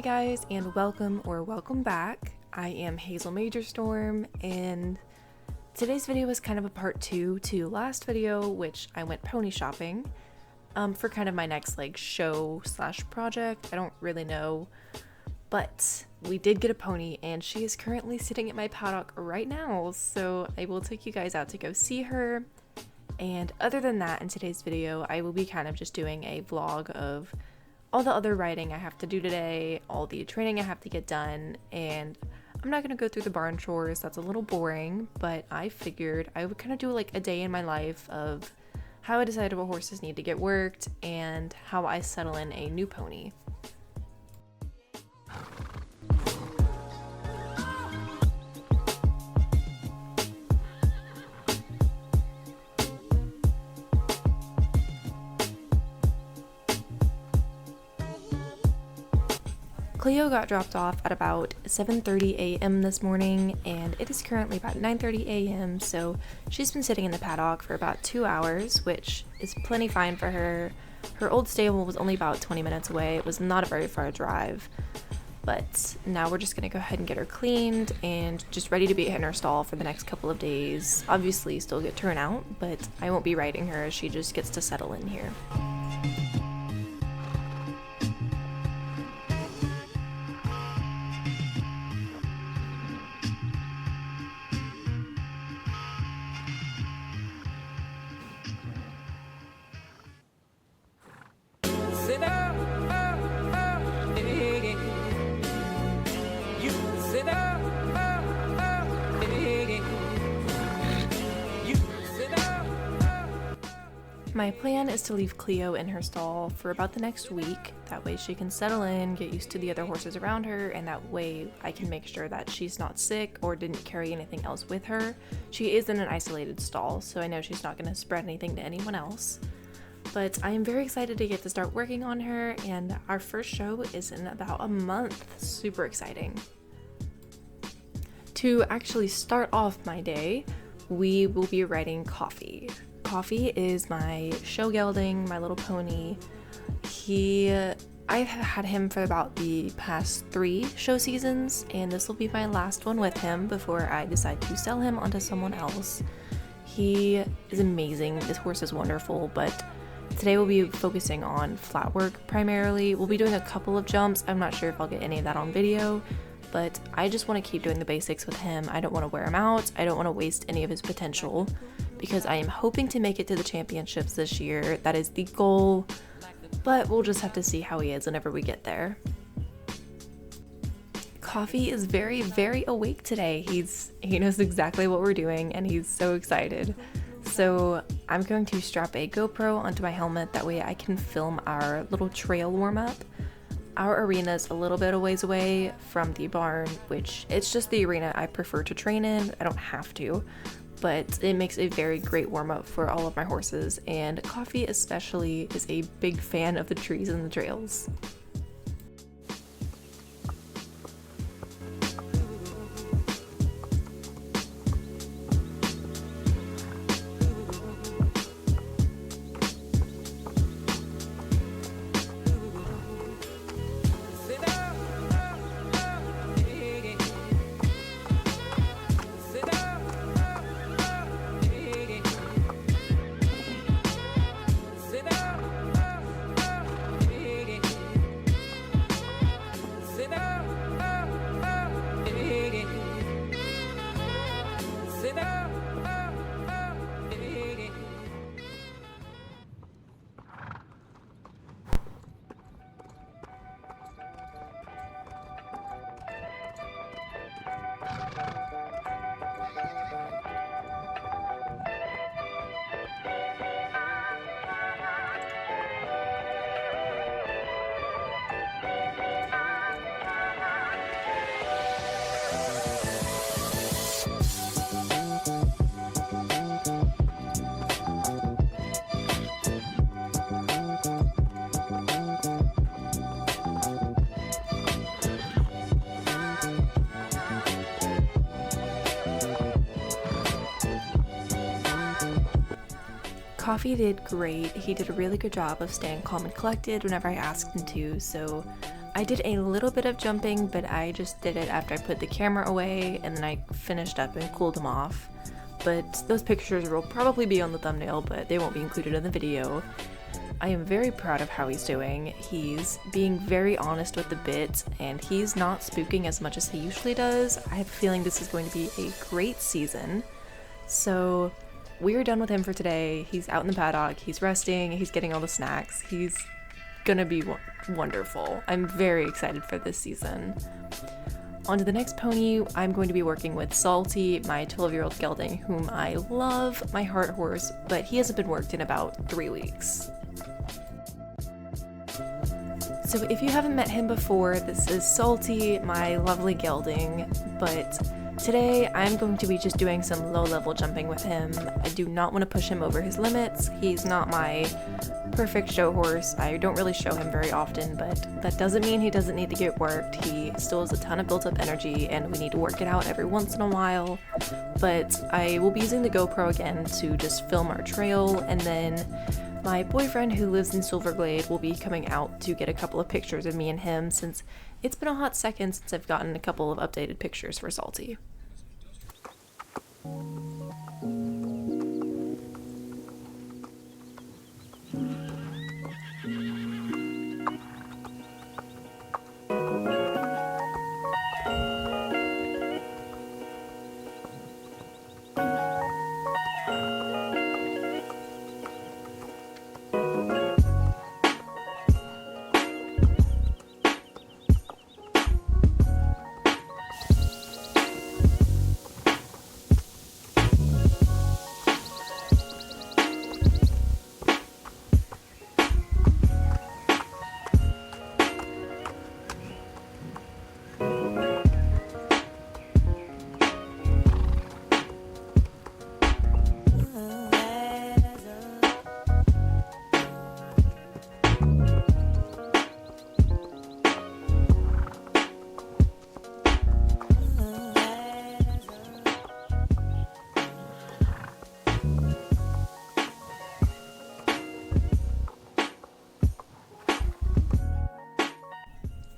guys, and welcome back. I am Hazel Majorstorm, and today's video is kind of a part 2 to last video, which I went pony shopping for kind of my next show / project. I don't really know, but we did get a pony and she is currently sitting at my paddock right now, so I will take you guys out to go see her. And other than that, in today's video I will be kind of just doing a vlog of all the other riding I have to do today, all the training I have to get done, and I'm not going to go through the barn chores, that's a little boring, but I figured I would kind of do a day in my life of how I decided what horses need to get worked and how I settle in a new pony. Cleo got dropped off at about 7:30 a.m. this morning, and it is currently about 9:30 a.m., so she's been sitting in the paddock for about 2 hours, which is plenty fine for her. Her old stable was only about 20 minutes away. It was not a very far drive, but now we're just going to go ahead and get her cleaned and just ready to be in her stall for the next couple of days. Obviously still get turnout, but I won't be riding her as she just gets to settle in here. My plan is to leave Cleo in her stall for about the next week. That way she can settle in, get used to the other horses around her, and that way I can make sure that she's not sick or didn't carry anything else with her. She is in an isolated stall, so I know she's not going to spread anything to anyone else. But I am very excited to get to start working on her, and our first show is in about a month. Super exciting. To actually start off my day, we will be riding Coffee. Coffee is my show gelding, my little pony. I've had him for about the past 3 show seasons, and this will be my last one with him before I decide to sell him onto someone else. He is amazing. This horse is wonderful, but today we'll be focusing on flat work primarily. We'll be doing a couple of jumps. I'm not sure if I'll get any of that on video, but I just want to keep doing the basics with him. I don't want to wear him out. I don't want to waste any of his potential, because I am hoping to make it to the championships this year. That is the goal, but we'll just have to see how he is whenever we get there. Coffee is very, very awake today. He knows exactly what we're doing, and he's so excited. So I'm going to strap a GoPro onto my helmet, that way I can film our little trail warm-up. Our arena is a little bit a ways away from the barn, which it's just the arena I prefer to train in. I don't have to, but it makes a very great warm-up for all of my horses, and Coffee especially is a big fan of the trees and the trails. Coffee did great. He did a really good job of staying calm and collected whenever I asked him to, so I did a little bit of jumping, but I just did it after I put the camera away and then I finished up and cooled him off. But those pictures will probably be on the thumbnail, but they won't be included in the video. I am very proud of how he's doing. He's being very honest with the bit, and he's not spooking as much as he usually does. I have a feeling this is going to be a great season. So we're done with him for today. He's out in the paddock, he's resting, he's getting all the snacks. He's gonna be wonderful. I'm very excited for this season. On to the next pony, I'm going to be working with Salty, my 12-year-old gelding, whom I love, my heart horse, but he hasn't been worked in about 3 weeks. So if you haven't met him before, this is Salty, my lovely gelding, but today I'm going to be just doing some low-level jumping with him. I do not want to push him over his limits. He's not my perfect show horse. I don't really show him very often, but that doesn't mean he doesn't need to get worked. He still has a ton of built-up energy, and we need to work it out every once in a while. But I will be using the GoPro again to just film our trail, and then my boyfriend, who lives in Silverglade, will be coming out to get a couple of pictures of me and him, since it's been a hot second since I've gotten a couple of updated pictures for Salty.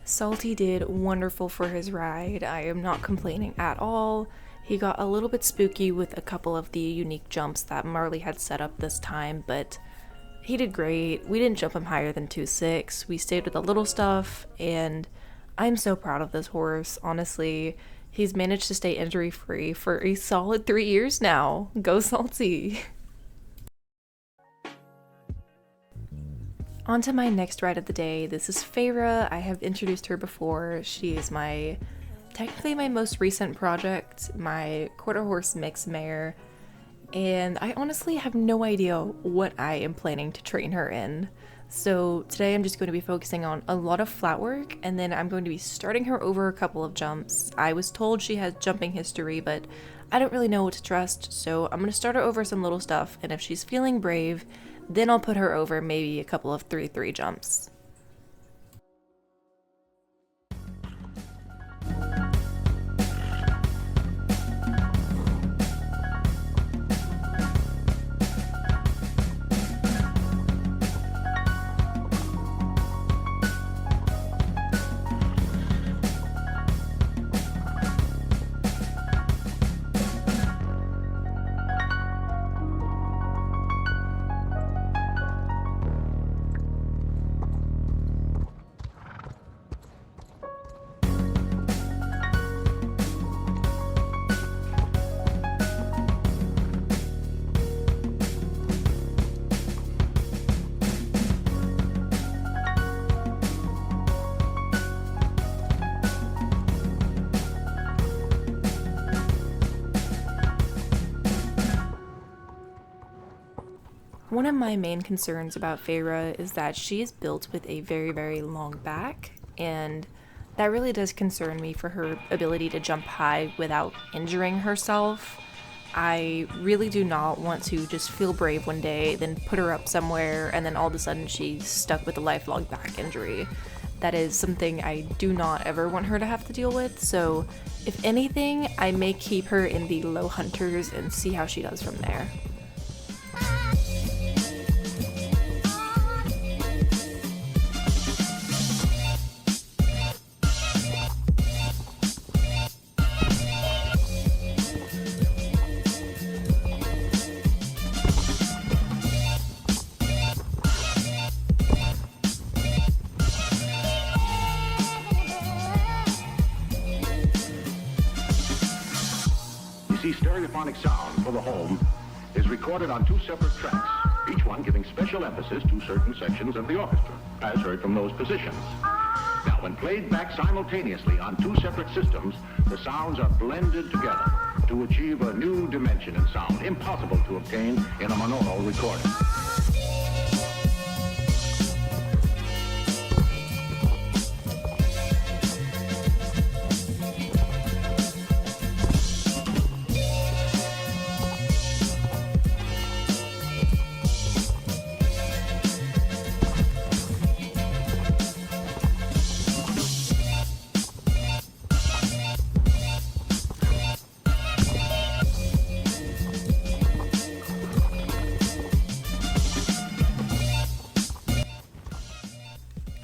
Salty did wonderful for his ride. I am not complaining at all. He got a little bit spooky with a couple of the unique jumps that Marley had set up this time, but he did great. We didn't jump him higher than 2.6. We stayed with the little stuff, and I'm so proud of this horse. Honestly, he's managed to stay injury-free for a solid 3 years now. Go Salty! On to my next ride of the day. This is Feyre. I have introduced her before. She is technically my most recent project, my quarter horse mix mare, and I honestly have no idea what I am planning to train her in. So today I'm just going to be focusing on a lot of flat work, and then I'm going to be starting her over a couple of jumps. I was told she has jumping history, but I don't really know what to trust, so I'm going to start her over some little stuff, and if she's feeling brave, then I'll put her over maybe a couple of 3-3 jumps. One of my main concerns about Feyre is that she is built with a very, very long back, and that really does concern me for her ability to jump high without injuring herself. I really do not want to just feel brave one day, then put her up somewhere, and then all of a sudden she's stuck with a lifelong back injury. That is something I do not ever want her to have to deal with, so if anything, I may keep her in the low hunters and see how she does from there. see stereophonic sound for the home is recorded on 2 separate tracks, each one giving special emphasis to certain sections of the orchestra, as heard from those positions. Now, when played back simultaneously on 2 separate systems, the sounds are blended together to achieve a new dimension in sound, impossible to obtain in a monaural recording.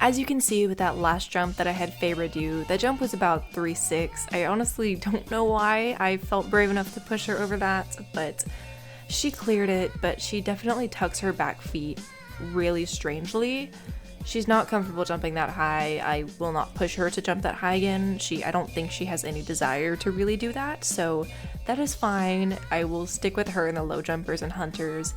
As you can see with that last jump that I had Feyre do, that jump was about 3.6. I honestly don't know why I felt brave enough to push her over that, but she cleared it, but she definitely tucks her back feet really strangely. She's not comfortable jumping that high. I will not push her to jump that high again. I don't think she has any desire to really do that, so that is fine. I will stick with her in the low jumpers and hunters.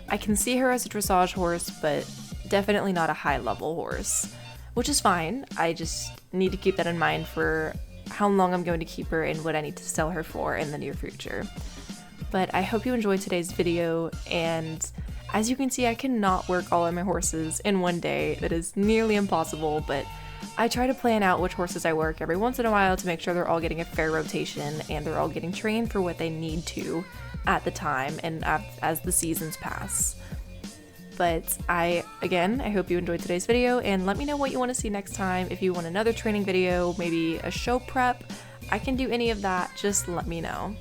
I can see her as a dressage horse, but definitely not a high level horse, which is fine. I just need to keep that in mind for how long I'm going to keep her and what I need to sell her for in the near future. But I hope you enjoyed today's video, and as you can see, I cannot work all of my horses in one day. That is nearly impossible, but I try to plan out which horses I work every once in a while to make sure they're all getting a fair rotation and they're all getting trained for what they need to at the time and as the seasons pass. But I hope you enjoyed today's video, and let me know what you want to see next time. If you want another training video, maybe a show prep, I can do any of that, just let me know.